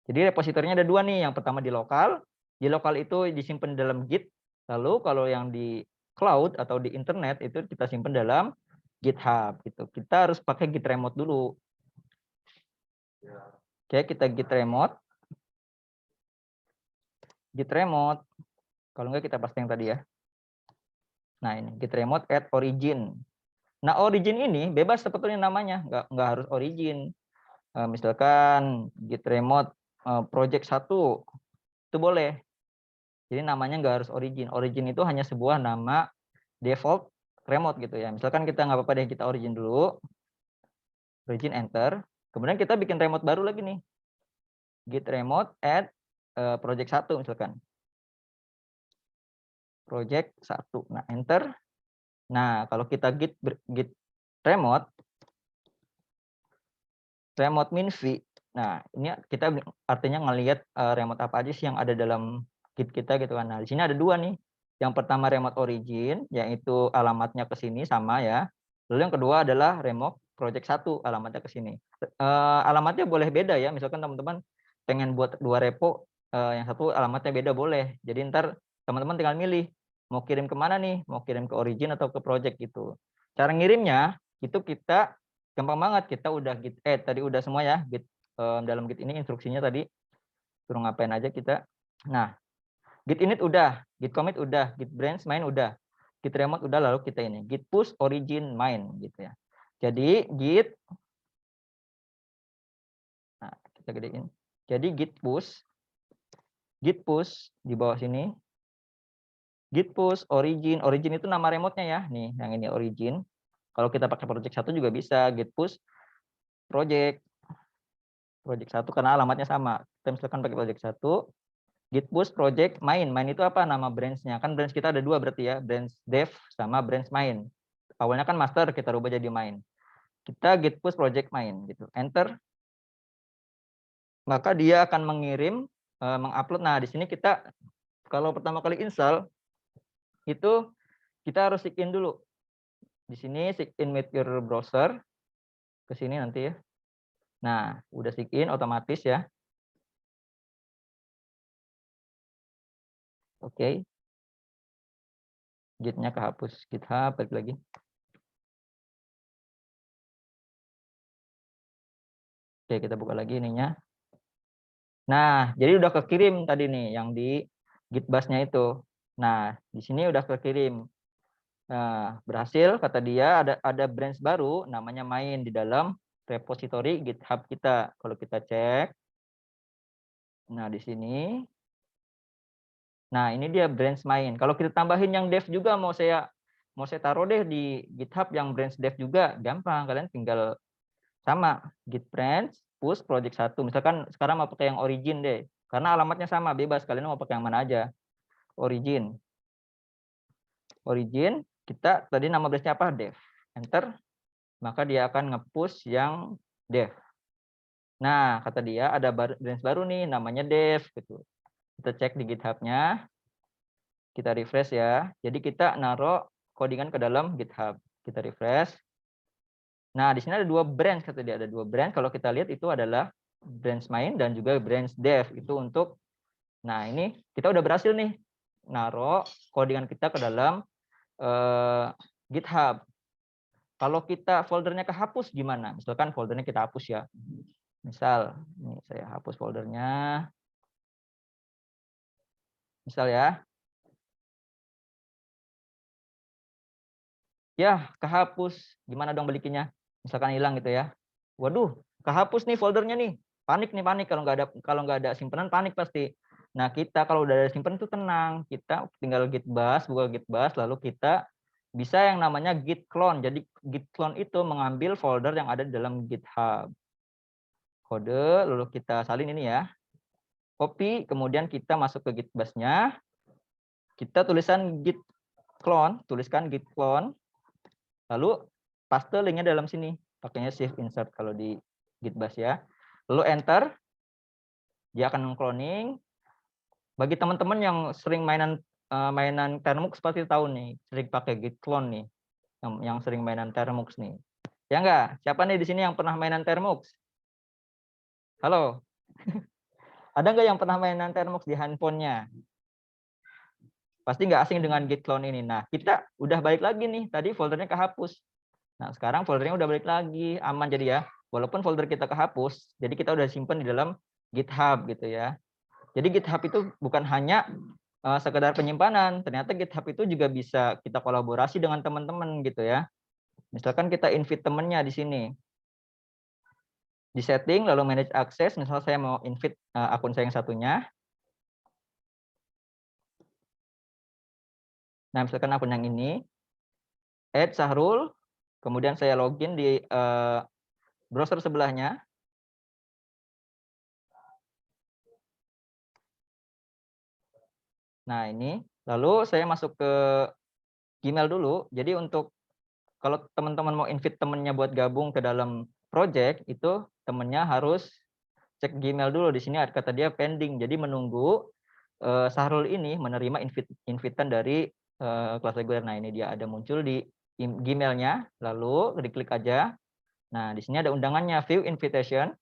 Jadi repositorinya ada dua nih. Yang pertama di lokal. Di lokal itu disimpan dalam Git. Lalu kalau yang di cloud atau di internet itu kita simpan dalam GitHub gitu. Kita harus pakai Git remote dulu. Oke, kita Git remote. Git remote. Kalau enggak kita paste yang tadi ya. Nah, ini Git remote add origin. Nah, origin ini bebas sebetulnya namanya, nggak harus origin. Misalkan Git remote project 1 itu boleh. Jadi namanya nggak harus origin. Origin itu hanya sebuah nama default remote gitu ya. Misalkan kita nggak apa-apa deh, kita origin dulu. Origin enter. Kemudian kita bikin remote baru lagi nih. Git remote add project 1 misalkan. Project 1. Nah, enter. Nah, kalau kita git remote min v. Nah, ini kita artinya ngelihat remote apa aja sih yang ada dalam Git kita gitu kan. Nah, di sini ada dua nih. Yang pertama remote origin, yaitu alamatnya ke sini sama ya. Lalu yang kedua adalah remote project 1, alamatnya ke sini. Alamatnya boleh beda ya. Misalkan teman-teman pengen buat dua repo, yang satu alamatnya beda boleh. Jadi ntar teman-teman tinggal milih mau kirim kemana nih, mau kirim ke origin atau ke project gitu. Cara ngirimnya itu kita gampang banget, kita udah git tadi udah semua ya, git dalam git ini instruksinya tadi suruh ngapain aja kita. Nah, git init udah, git commit udah, git branch main udah, git remote udah, lalu kita ini git push origin main gitu ya. Jadi git, nah kita gedein. Jadi git push di bawah sini, Git push, origin. Origin itu nama remote-nya ya. Nih, yang ini origin. Kalau kita pakai project 1 juga bisa. Git push project. Project 1 karena alamatnya sama. Kita misalkan pakai project 1. Git push project main. Main itu apa? Nama branch-nya. Kan branch kita ada 2 berarti ya. Branch dev sama branch main. Awalnya kan master, kita rubah jadi main. Kita git push project main gitu. Enter. Maka dia akan mengirim, mengupload. Nah, di sini kita kalau pertama kali install itu kita harus sign in dulu. Di sini sign in with your browser. Ke sini nanti ya. Nah, udah sign in otomatis ya. Oke. Git-nya kehapus. GitHub balik lagi. Oke, kita buka lagi ininya. Nah, jadi udah kekirim tadi nih yang di Gitbus-nya itu. Nah, di sini udah kekirim. Nah, berhasil kata dia ada branch baru namanya main di dalam repository GitHub kita. Kalau kita cek. Nah, di sini. Nah, ini dia branch main. Kalau kita tambahin yang dev juga mau saya taruh deh di GitHub yang branch dev juga, gampang. Kalian tinggal sama git branch push project 1. Misalkan sekarang mau pakai yang origin deh. Karena alamatnya sama, bebas kalian mau pakai yang mana aja. Origin. Origin, kita tadi nama branch-nya apa? Dev. Enter. Maka dia akan nge-push yang dev. Nah, kata dia ada branch baru nih namanya dev gitu. Kita cek di GitHub-nya. Kita refresh ya. Jadi kita naruh codingan ke dalam GitHub. Kita refresh. Nah, di sini ada 2 branch kata dia, ada 2 branch. Kalau kita lihat itu adalah branch main dan juga branch dev. Itu untuk, nah ini kita udah berhasil nih naruh codingan kita ke dalam GitHub. Kalau kita foldernya kehapus gimana? Misalkan foldernya kita hapus ya. Misal, ini saya hapus foldernya. Misal ya. Ya, kehapus. Gimana dong balikinnya? Misalkan hilang gitu ya. Waduh, kehapus nih foldernya nih. Panik nih, panik kalau nggak ada simpanan panik pasti. Nah, kita kalau udah ada simpenan itu tenang. Kita tinggal gitbus, buka gitbus, lalu kita bisa yang namanya git clone. Jadi git clone itu mengambil folder yang ada di dalam GitHub. Kode, lalu kita salin ini ya. Copy, kemudian kita masuk ke gitbus-nya. Kita tulisan git clone, tuliskan git clone. Lalu paste linknya dalam sini. Pakainya shift insert kalau di gitbus ya. Lalu enter. Dia akan cloning. Bagi teman-teman yang sering mainan Termux pasti tahu nih, sering pakai git clone nih. Yang sering mainan Termux nih. Ya enggak? Siapa nih di sini yang pernah mainan Termux? Halo. Ada nggak yang pernah mainan Termux di handphonenya? Pasti nggak asing dengan git clone ini. Nah, kita udah balik lagi nih. Tadi foldernya kehapus. Nah, sekarang foldernya udah balik lagi. Aman jadi ya. Walaupun folder kita kehapus, jadi kita udah simpen di dalam GitHub gitu ya. Jadi GitHub itu bukan hanya sekedar penyimpanan. Ternyata GitHub itu juga bisa kita kolaborasi dengan teman-teman gitu ya. Misalkan kita invite temennya di sini. Di setting, lalu manage access. Misalnya saya mau invite akun saya yang satunya. Nah, misalkan akun yang ini. Add Sahrul. Kemudian saya login di browser sebelahnya. Nah, ini. Lalu saya masuk ke Gmail dulu. Jadi untuk kalau teman-teman mau invite temennya buat gabung ke dalam project, itu temennya harus cek Gmail dulu. Di sini kata dia pending. Jadi menunggu Sahrul ini menerima invitan dari kelas reguler. Nah, ini dia ada muncul di Gmail-nya. Lalu diklik aja. Nah, di sini ada undangannya, view invitation.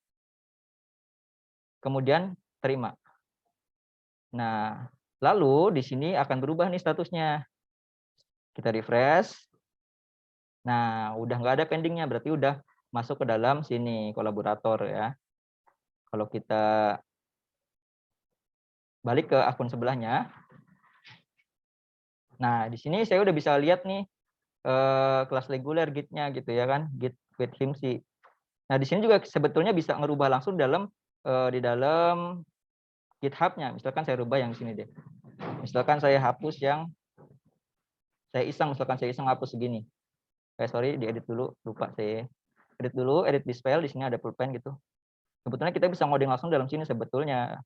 Kemudian terima. Nah, lalu di sini akan berubah nih statusnya. Kita refresh. Nah, udah nggak ada pendingnya, berarti udah masuk ke dalam sini kolaborator ya. Kalau kita balik ke akun sebelahnya. Nah, di sini saya udah bisa lihat nih kelas reguler Git-nya gitu ya kan, Git with himsi. Nah, di sini juga sebetulnya bisa ngerubah langsung di dalam GitHub-nya. Misalkan saya rubah yang sini deh. Misalkan saya hapus yang Saya iseng, misalkan saya iseng hapus segini. Sorry, diedit dulu, lupa saya. Edit dulu, edit di file, di sini ada pulpen gitu. Sebetulnya kita bisa ngoding langsung dalam sini sebetulnya.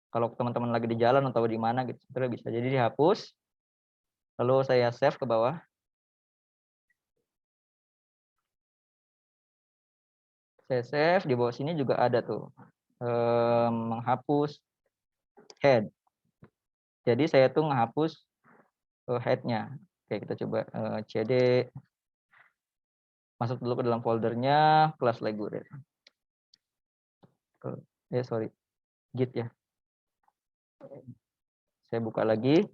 Kalau teman-teman lagi di jalan atau di mana gitu, sebetulnya bisa. Jadi dihapus. Lalu saya save ke bawah. Saya save, di bawah sini juga ada tuh. Menghapus head. Jadi saya tuh menghapus head-nya. Oke, kita coba cd. Masuk dulu ke dalam foldernya, kelas library. Sorry, git ya. Saya buka lagi.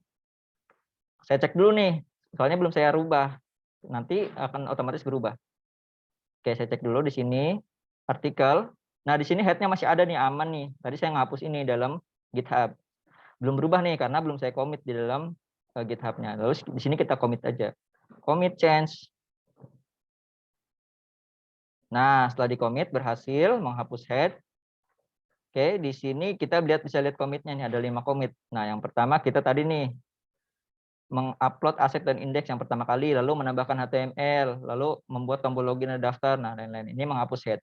Saya cek dulu nih, soalnya belum saya rubah. Nanti akan otomatis berubah. Oke, saya cek dulu di sini artikel. Nah, di sini head-nya masih ada nih, aman nih. Tadi saya ngapus ini dalam GitHub. Belum berubah nih karena belum saya commit di dalam GitHub-nya. Lalu di sini kita commit aja. Commit change. Nah, setelah di-commit berhasil menghapus head. Oke, di sini kita bisa lihat commit-nya nih, ada 5 commit. Nah, yang pertama kita tadi nih mengupload aset dan indeks yang pertama kali, lalu menambahkan HTML, lalu membuat tombol login dan daftar, nah lain-lain. Ini menghapus head.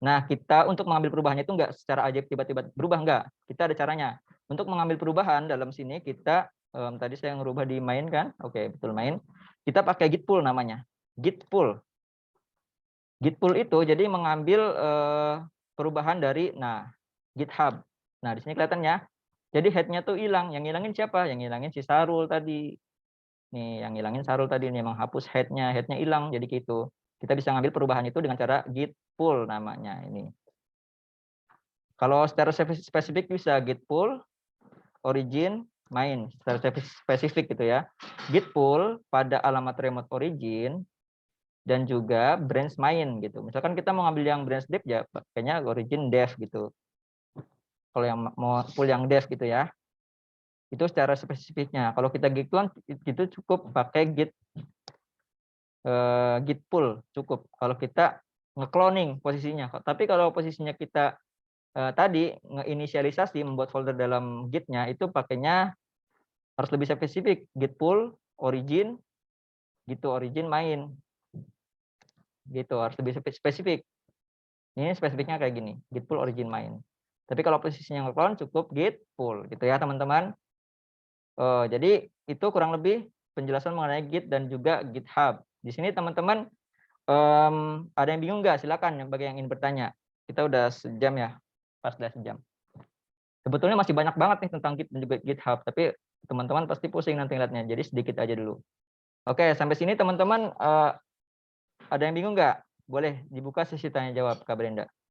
Nah, kita untuk mengambil perubahannya itu enggak secara ajaib tiba-tiba berubah, enggak. Kita ada caranya. Untuk mengambil perubahan dalam sini kita tadi saya ngerubah di main kan? Oke, betul main. Kita pakai git pull namanya. Git pull. Git pull itu jadi mengambil perubahan dari GitHub. Nah, di sini kelihatannya. Jadi head-nya tuh hilang. Yang ngilangin siapa? Yang ngilangin si Sarul tadi. Nih, yang ngilangin Sarul tadi nih menghapus head-nya. Head-nya hilang jadi gitu. Kita bisa ngambil perubahan itu dengan cara git pull namanya ini. Kalau secara spesifik bisa git pull origin main secara spesifik gitu ya. Git pull pada alamat remote origin dan juga branch main gitu. Misalkan kita mau ngambil yang branch dev ya pakainya origin dev gitu. Kalau yang mau pull yang dev gitu ya. Itu secara spesifiknya. Kalau kita git clone itu cukup pakai git pull cukup. Kalau kita nge-cloning posisinya. Tapi kalau posisinya kita tadi nge-inisialisasi membuat folder dalam git-nya itu pakainya harus lebih spesifik. Git pull origin gitu origin main. Gitu harus lebih spesifik. Ini spesifiknya kayak gini, git pull origin main. Tapi kalau posisinya nge-clone cukup git pull gitu ya teman-teman. Jadi itu kurang lebih penjelasan mengenai Git dan juga GitHub. Di sini teman-teman ada yang bingung nggak? Silakan yang bagi yang ingin bertanya. Kita udah sejam ya, pas udah sejam. Sebetulnya masih banyak banget nih tentang Git dan juga GitHub, tapi teman-teman pasti pusing nanti ngeliatnya. Jadi sedikit aja dulu. Oke, sampai sini teman-teman ada yang bingung nggak? Boleh dibuka sesi tanya jawab, Kak Brenda.